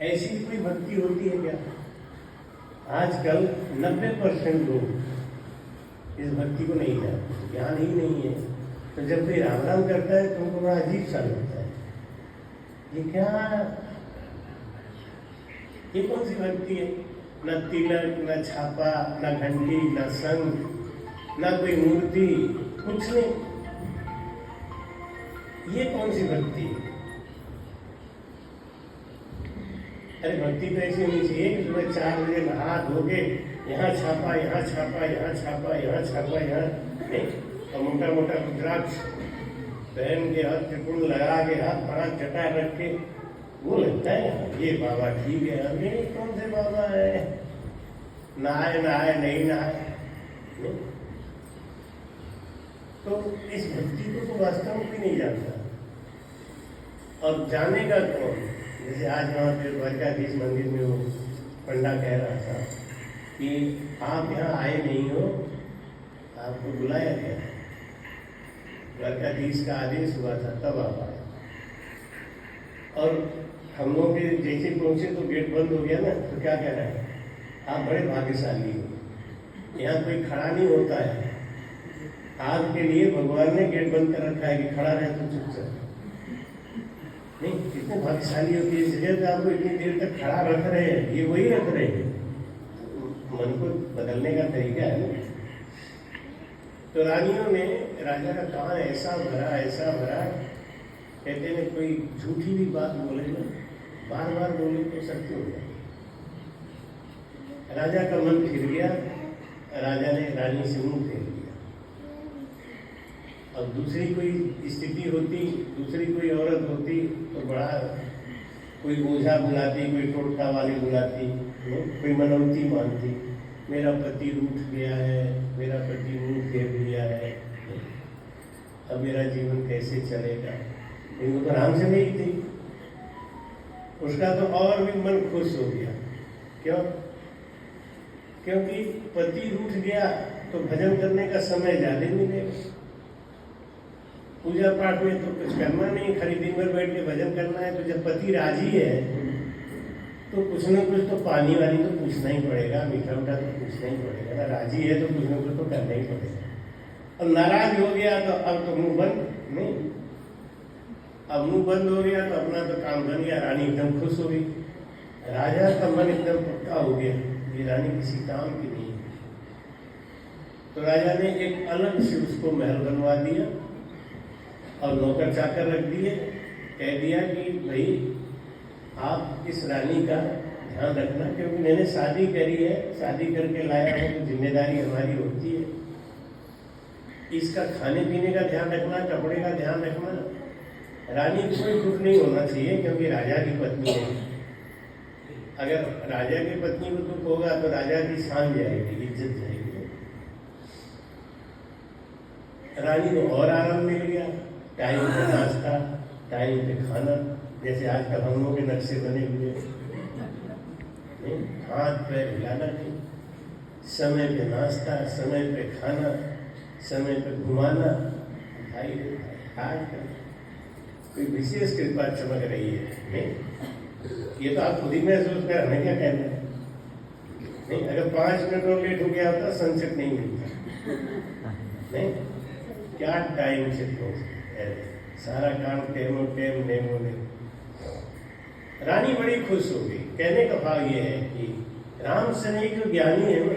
ऐसी कोई भक्ति होती है क्या? आजकल 90% लोग इस भक्ति को नहीं जानते, ज्ञान ही नहीं है। तो जब कोई राम राम करता है तो उनको बड़ा अजीब सा लगता है, ये क्या, ये कौन सी भक्ति है? न तिलक, न छापा, न घंटी, न संग, न कोई मूर्ति, कुछ नहीं। ये कौन सी भक्ति है? अरे भक्ति तो ऐसी होनी चाहिए कि सुबह 4 बजे नहा धो के यहाँ छापा, यहाँ छापा, यहाँ छापा, यहाँ छापा, यहाँ नहीं, और मोटा मोटा रुद्राक्ष पहन के हाथ त्रिपुण लगा के हाथ पाँच जटा रख के वो लगता है ये बाबा ठीक है। अरे कौन से बाबा है? नहाए नहाए नहीं नहाए। तो इस भक्ति को तो वास्तव में भी नहीं जानता, और जानेगा कौन? जैसे आज वहाँ पे द्वारकाधीश मंदिर में वो पंडा कह रहा था कि आप यहाँ आए नहीं हो, आपको बुलाया गया, द्वारकाधीश का आदेश हुआ था तब आप आए। और हम लोग भी जैसे पहुँचे तो गेट बंद हो गया ना, तो क्या कह रहा है, आप बड़े भाग्यशाली हो, यहाँ कोई खड़ा नहीं होता है, आपके लिए भगवान ने गेट बंद कर रखा है कि खड़ा रहे तो चुपचाप। नहीं, कितने भाग्यशाली होती है, इस जगह पे आपको इतनी देर तक खड़ा रख रहे हैं, ये वही रख रहे हैं, मन को बदलने का तरीका है ना। तो रानियों ने राजा का कान ऐसा भरा, कहते हैं कोई झूठी भी बात बोले ना, बार बार बोले तो सत्य हो जाए। राजा का मन फिर गया, राजा ने रानी से मुंह फेर लिया। अब दूसरी कोई स्थिति होती, दूसरी कोई औरत होती तो बड़ा कोई ओझा बुलाती, कोई टोटका वाली बुलाती, कोई मनौती मानती, मेरा पति रूठ गया है, मेरा पति मुंह फेर लिया है, अब मेरा जीवन कैसे चलेगा। इनको तो राम से नहीं थी, उसका तो और भी मन खुश हो गया। क्यों? क्योंकि पति रूठ गया तो भजन करने का समय ज्यादा मिलेगा, पूजा पाठ में तो कुछ करना नहीं, खाली दिन भर बैठ के भजन करना है। तो जब पति राजी है तो कुछ न कुछ तो पानी वाली तो पूछना ही पड़ेगा, मीठा उठा तो पूछना ही पड़ेगा ना, राजी है तो कुछ न कुछ तो करना ही पड़ेगा। और नाराज हो गया तो अब तो मुंह बंद नहीं, अब मुंह बंद हो गया तो अपना तो काम बन गया, रानी एकदम खुश हो गई, राजा का मन एकदम पक्का हो गया, ये रानी किसी काम की नहीं। तो राजा ने एक अलग से उसको महल बनवा दिया और नौकर चाकर रख दिए, कह दिया कि भाई आप इस रानी का ध्यान रखना, क्योंकि मैंने शादी करी है, शादी करके लाया हूँ तो जिम्मेदारी हमारी होती है, इसका खाने पीने का ध्यान रखना, कपड़े का ध्यान रखना। रानी को कोई दुख नहीं होना चाहिए क्योंकि राजा की पत्नी है, अगर राजा की पत्नी को दुख होगा तो राजा की शान जाएगी, इज्जत जाएगी। रानी को और आराम मिल गया, टाइम पे नाश्ता, टाइम पे खाना, जैसे आजकल हम लोग के नक्शे बने हुए, नहीं, हाथ पैर हिलाना नहीं, समय पे नाश्ता, समय पे खाना, समय पे घुमाना। भाई आजकल कोई विशेष कृपा चमक रही है, नहीं, ये तो आप खुद ही महसूस कर, हमें क्या कहना है। नहीं, अगर 5 मिनट और लेट हो गया होता संचित नहीं मिलता, नहीं, क्या टाइम से पहुंच, सारा काम टेमो टेम नेमो ने। रानी बड़ी खुश हो गई। कहने का भाव ये है कि राम से नहीं, जो ज्ञानी है ना,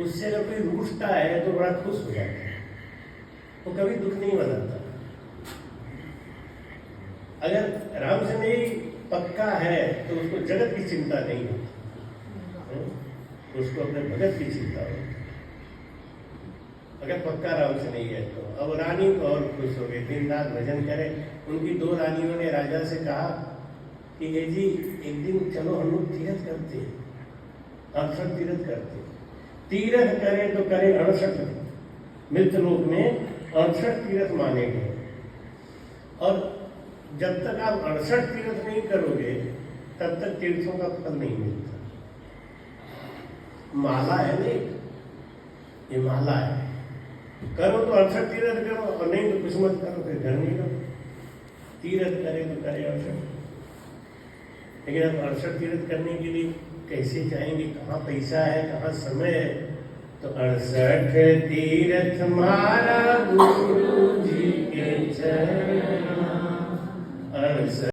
उससे अगर कोई रूठता है तो बड़ा खुश हो जाता है, वो कभी दुख नहीं मनाता। अगर राम से नहीं पक्का है तो उसको जगत की चिंता नहीं होती, उसको अपने भगत की चिंता होती, अगर पक्का राम से नहीं है तो। अब रानी तो और खुश हो गई, दिन रात भजन करे। उनकी 2 रानियों ने राजा से कहा कि ये जी एक दिन चलो हम लोग तीर्थ करते, 68 तीर्थ करते, तीर्थ करें तो करें 68, मृतलोक में 68 तीर्थ माने गए। और जब तक आप 68 तीर्थ नहीं करोगे तब तक तीर्थों का फल नहीं मिलता। माला है नहीं, ये माला है, करो तो 68 तीर्थ करो, और नहीं तो कुछ मत करो, फिर घर नहीं करो। तीर्थ करे तो करे 68। लेकिन अब 68 तीर्थ करने के लिए कैसे जाएंगे, कहाँ पैसा है, कहाँ समय है। तो 68 तीर्थ मारा गुरु जी